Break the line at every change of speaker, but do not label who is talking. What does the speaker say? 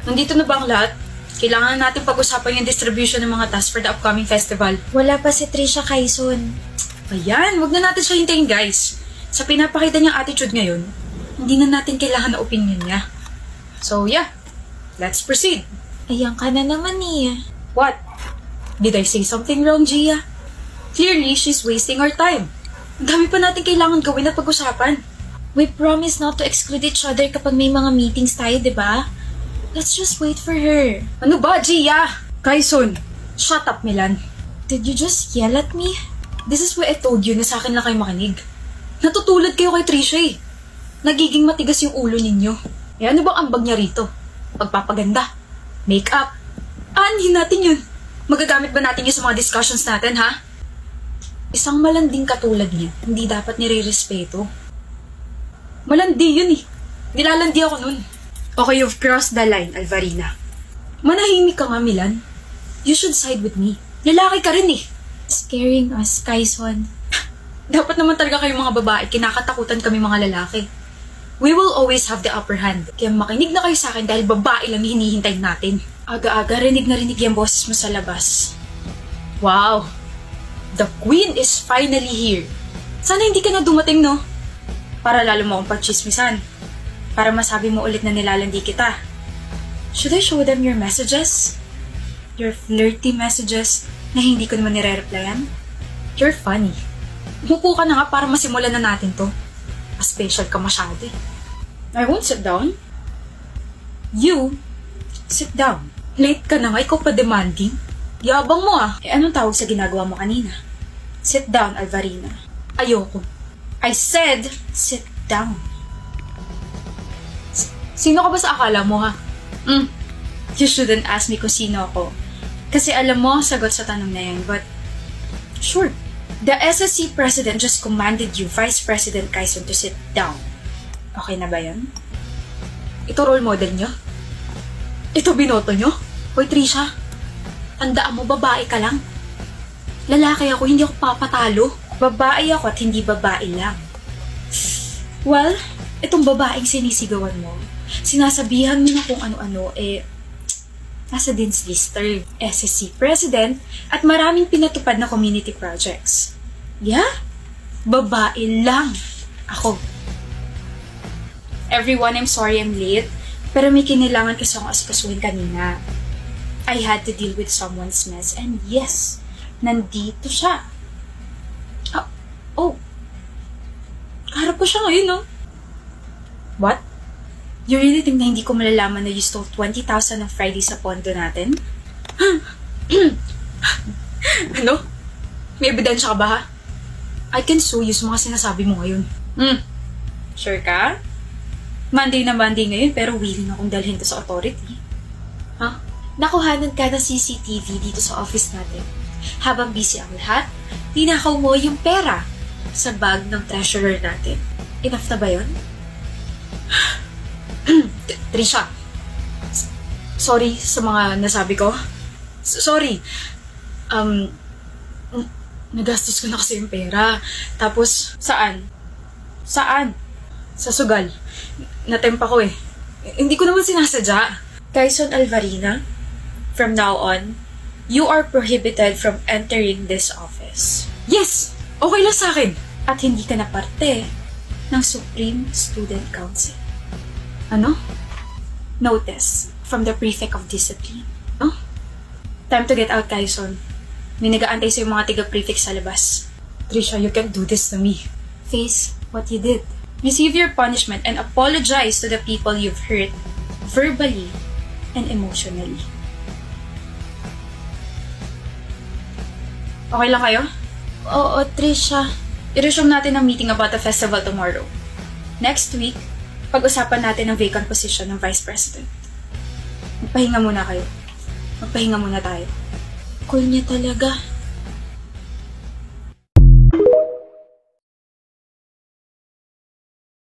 Nandito na ba ang lahat? Kailangan natin pag-usapan yung distribution ng mga tasks for the upcoming festival.
Wala pa si Trisha Quezon.
Ayan, wag na natin siya hintayin, guys. Sa pinapakita niyang attitude ngayon, hindi na natin kailangan na opinion niya. So yeah, let's proceed.
Ayan ka na naman eh.
What? Did I say something wrong, Gia? Clearly, she's wasting our time. Ang dami pa natin kailangan gawin at pag-usapan.
We promise not to exclude each other kapag may mga meetings tayo, di ba? Let's just wait for her.
Ano ba, Gia? Quezon, shut up, Milan.
Did you just yell at me?
This is why I told you na sa akin lang kayo makinig. Natutulad kayo kay Trisha eh. Nagiging matigas yung ulo ninyo. Eh ano bang ambag niya rito? Pagpapaganda? Make-up? Aanhin natin yun. Magagamit ba natin yun sa mga discussions natin, ha? Isang malanding katulad niya, hindi dapat nire-respeto. Malandi yun eh. Nilalandi ako nun. Okay, you've crossed the line, Alvarina. Manahimik ka nga, Milan. You should side with me. Lalaki ka rin eh.
Scaring us, Quezon.
Dapat naman talaga kayong mga babae, kinakatakutan kami mga lalaki. We will always have the upper hand. Kaya makinig na kayo sa akin dahil babae lang hinihintay natin. Aga-aga, rinig na rinig yung boses mo sa labas. Wow! The Queen is finally here. Sana hindi ka na dumating, no? Para lalo mo akong pagchismisan. Para masabi mo ulit na nilalandi kita. Should I show them your messages? Your flirty messages na hindi ko naman nire-replyan? You're funny. Umupo ka na nga para masimulan na natin to. Special ka masyado eh. I won't sit down. You, sit down. Late ka na nga, ikaw pa demanding. Yabang mo ah. Eh anong tawag sa ginagawa mo kanina? Sit down, Alvarina. Ayoko. I said, sit down. Sino ka ba sa akala mo ha? You shouldn't ask me kung sino ako. Kasi alam mo, sagot sa tanong na yan. But, sure. The SSC President just commanded you, Vice President Quezon, to sit down. Okay na ba yun? Ito role model nyo? Ito binoto nyo? Hoy Trisha, tandaan mo, babae ka lang. Lalaki ako, hindi ako papatalo. Babae ako at hindi babae lang. Well, itong babaeng sinisigawan mo, sinasabihan mo na kung ano-ano, nasa Dean's Lister, SSC President, at maraming pinatupad na community projects. Yeah? Babae lang. Ako. Everyone, I'm sorry I'm late, pero may kinailangan kasi akong asikasuhin kanina. I had to deal with someone's mess, and yes, nandito siya. Oh. Harap ko siya ngayon, no? What? You really think na hindi ko malalaman na you stole 20,000 ng Friday sa pondo natin? Ano? May ebidensya ka ba ha? I can sue you sa mga sinasabi mo ngayon. Sure ka? Monday na Monday ngayon pero willing akong dalhin to sa authority. Ha?
Nakuhanan ka ng CCTV dito sa office natin. Habang busy ang lahat, tinakaw mo yung pera sa bag ng treasurer natin. Enough na ba yun?
Trisha, sorry sa mga nasabi ko. Sorry. Nagastos ko na kasi yung pera. Tapos, saan? Saan? Sa sugal. Natempa ko eh. Hindi ko naman sinasadya.
Quezon Alvarina, from now on, you are prohibited from entering this office.
Yes! Okay lang sa akin.
At hindi ka na parte ng Supreme Student Council.
Ano?
Notice from the Prefect of Discipline.
Oh? Time to get out, Quezon. May nag-aantay sa mga tiga-prefect sa labas. Trisha, you can't do this to me.
Face what you did.
Receive your punishment and apologize to the people you've hurt, verbally and emotionally. Okay lang kayo?
Oo, Trisha.
I-resume natin ang meeting about the festival tomorrow. Next week, pag-usapan natin ang vacant position ng Vice President. Magpahinga muna kayo. Magpahinga muna tayo.
Cool niya talaga.